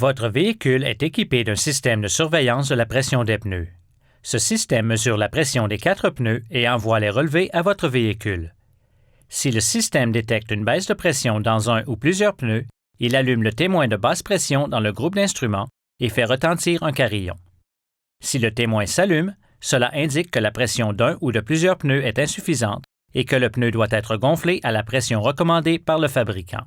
Votre véhicule est équipé d'un système de surveillance de la pression des pneus. Ce système mesure la pression des 4 pneus et envoie les relevés à votre véhicule. Si le système détecte une baisse de pression dans un ou plusieurs pneus, il allume le témoin de basse pression dans le groupe d'instruments et fait retentir un carillon. Si le témoin s'allume, cela indique que la pression d'un ou de plusieurs pneus est insuffisante et que le pneu doit être gonflé à la pression recommandée par le fabricant.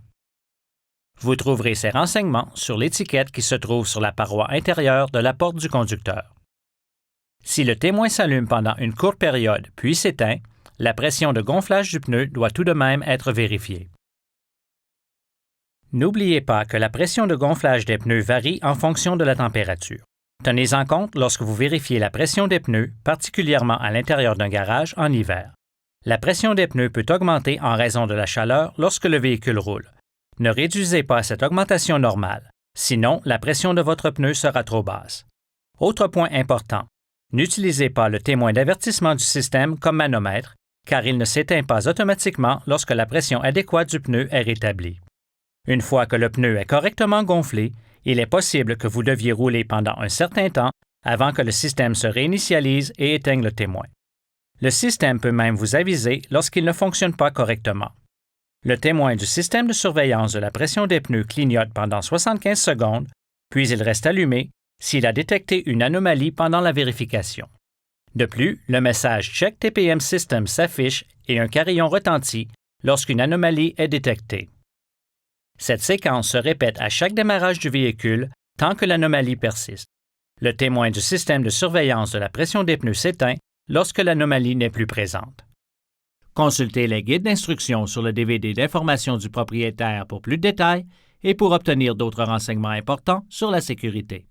Vous trouverez ces renseignements sur l'étiquette qui se trouve sur la paroi intérieure de la porte du conducteur. Si le témoin s'allume pendant une courte période puis s'éteint, la pression de gonflage du pneu doit tout de même être vérifiée. N'oubliez pas que la pression de gonflage des pneus varie en fonction de la température. Tenez-en compte lorsque vous vérifiez la pression des pneus, particulièrement à l'intérieur d'un garage en hiver. La pression des pneus peut augmenter en raison de la chaleur lorsque le véhicule roule. Ne réduisez pas cette augmentation normale, sinon la pression de votre pneu sera trop basse. Autre point important, n'utilisez pas le témoin d'avertissement du système comme manomètre, car il ne s'éteint pas automatiquement lorsque la pression adéquate du pneu est rétablie. Une fois que le pneu est correctement gonflé, il est possible que vous deviez rouler pendant un certain temps avant que le système se réinitialise et éteigne le témoin. Le système peut même vous aviser lorsqu'il ne fonctionne pas correctement. Le témoin du système de surveillance de la pression des pneus clignote pendant 75 secondes, puis il reste allumé s'il a détecté une anomalie pendant la vérification. De plus, le message Check TPM System s'affiche et un carillon retentit lorsqu'une anomalie est détectée. Cette séquence se répète à chaque démarrage du véhicule tant que l'anomalie persiste. Le témoin du système de surveillance de la pression des pneus s'éteint lorsque l'anomalie n'est plus présente. Consultez les guides d'instructions sur le DVD d'information du propriétaire pour plus de détails et pour obtenir d'autres renseignements importants sur la sécurité.